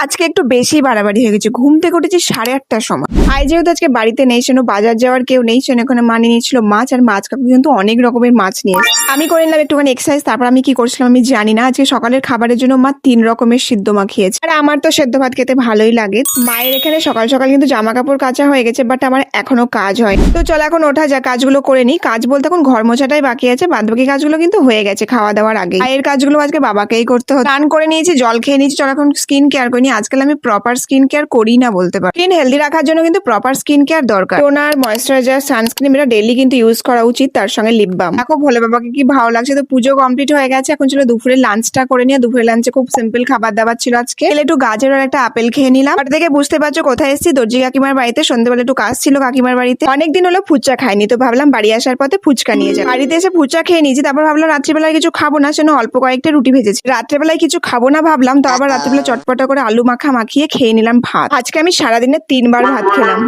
আজকে একটু বেশি বাড়াবাড়ি হয়ে গেছে। ঘুম থেকে উঠেছি 8:30টার সময়। যেহেতু আজকে বাড়িতে নেই, সেজন্য বাজার যাওয়ার কেউ নেই, সেজন্য ওখানে মা নিয়ে নিয়েছিল মাছ, আর মাছ কাকু কিন্তু অনেক রকমের মাছ নিয়ে এসেছে। আমি করে নিলাম একটুখানি এক্সারসাইজ। তারপর আমি কি করছিলাম আমি জানি না। আজকে সকালের খাবারের জন্য মা 3 রকমের সিদ্ধ মাখিয়েছে, আর আমার তো সেদ্ধ ভাত খেতে ভালোই লাগে। মায়ের এখানে সকাল সকাল কিন্তু জামা কাপড় কাচা হয়ে গেছে, বাট আমার এখনো কাজ হয়। তো চল এখন ওঠা যাক, কাজগুলো করে নিই। কাজ বলতে এখন ঘর মোছাটাই বাকি আছে, বাদবাকি কাজগুলো কিন্তু হয়ে গেছে খাওয়া দাওয়ার আগে। মায়ের কাজগুলো আজকে বাবাকেই করতে হতো। স্নান করে নিয়েছি, জল খেয়ে নিয়েছি, চল এখন স্কিন কেয়ার করে নিই। আজকাল আমি প্রপার স্কিন কেয়ার করি না বলতে পারি। স্কিন হেলদি রাখার জন্য কিন্তু প্রপার স্কিন কেয়ার দরকার। টোনার, ময়েশ্চারাইজার, সানস্ক্রিন এটা ডেইলি কিন্তু ইউজ করা উচিত, তার সঙ্গে লিপ বাম। দেখো ভোলে বাবাকে কি ভালো লাগছে। তো পুজো কমপ্লিট হয়ে গেছে, এখন ছিল দুপুরে লাঞ্চটা করে নিয়ে। দুপুরে লাঞ্চে খুব সিম্পল খাবার দাবার ছিল আজকে। একটু গাজর আর একটা আপেল খেয়ে নিলাম। আর দেখে বুঝতে পারছো কোথায় এসেছি, দর্জি কাকিমার বাড়িতে। সন্ধ্যেবেলা একটু কাজ ছিল কাকিমার বাড়িতে। অনেকদিন হলো ফুচকা খাইনি, তো ভাবলাম বাড়ি আসার পথে ফুচকা নিয়ে যাই। বাড়িতে এসে ফুচকা খেয়ে নিয়েছি, তারপর ভাবলাম রাত্রিবেলায় কিছু খাবো না, সেজন্য অল্প কয়েকটা রুটি ভেজেছি। রাত্রেবেলায় কিছু খাবো না ভাবলাম, তো আবার রাত্রিবেলা চটপটা করে আলু মাখা মাখিয়ে খেয়ে নিলাম ভাত। আজকে আমি সারাদিনে 3 বার ভাত খেলাম।